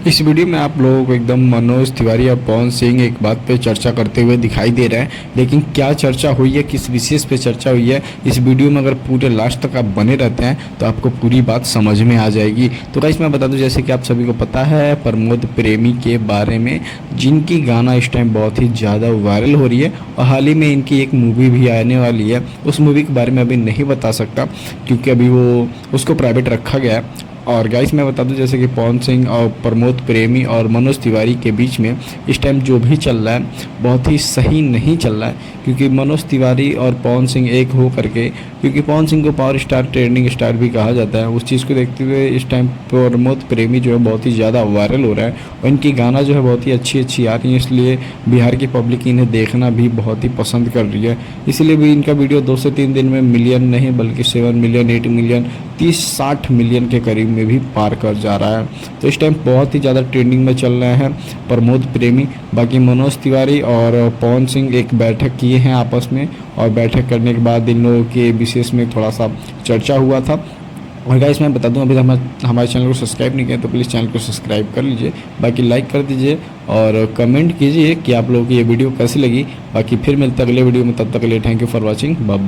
इस वीडियो में आप लोगों को एकदम मनोज तिवारी और पवन सिंह एक बात पे चर्चा करते हुए दिखाई दे रहे हैं। लेकिन क्या चर्चा हुई है, किस विशेष पे चर्चा हुई है, इस वीडियो में अगर पूरे लास्ट तक आप बने रहते हैं तो आपको पूरी बात समझ में आ जाएगी। तो गाइस मैं बता दूं, जैसे कि आप सभी को पता है प्रमोद प्रेमी के बारे में, जिनकी गाना इस टाइम बहुत ही ज़्यादा वायरल हो रही है और हाल ही में इनकी एक मूवी भी आने वाली है। उस मूवी के बारे में अभी नहीं बता सकता क्योंकि अभी वो उसको प्राइवेट रखा गया है। और गाइस मैं बता दूं, जैसे कि पवन सिंह और प्रमोद प्रेमी और मनोज तिवारी के बीच में इस टाइम जो भी चल रहा है बहुत ही सही नहीं चल रहा है, क्योंकि मनोज तिवारी और पवन सिंह एक हो करके, क्योंकि पवन सिंह को पावर स्टार ट्रेंडिंग स्टार भी कहा जाता है, उस चीज़ को देखते हुए इस टाइम प्रमोद प्रेमी जो है बहुत ही ज़्यादा वायरल हो रहा है और इनकी गाना जो है बहुत ही अच्छी अच्छी आ रही है। इसलिए बिहार की पब्लिक इन्हें देखना भी बहुत ही पसंद कर रही है। इसीलिए भी इनका वीडियो 2 से 3 दिन में मिलियन नहीं बल्कि 7 मिलियन 8 मिलियन 30-60 मिलियन के करीब में भी पार कर जा रहा है। तो इस टाइम बहुत ही ज़्यादा ट्रेंडिंग में चल रहे हैं प्रमोद प्रेमी। बाकी मनोज तिवारी और पवन सिंह एक बैठक किए हैं आपस में, और बैठक करने के बाद इन लोगों के विशेष में थोड़ा सा चर्चा हुआ था। और गाइस मैं बता दूं, अभी हमारे चैनल को सब्सक्राइब नहीं किया तो प्लीज़ चैनल को सब्सक्राइब कर लीजिए, बाकी लाइक कर दीजिए और कमेंट कीजिए कि आप लोगों की ये वीडियो कैसी लगी। बाकी फिर मिलते हैं अगले वीडियो में, तब तक के लिए thank you for watching. Bye.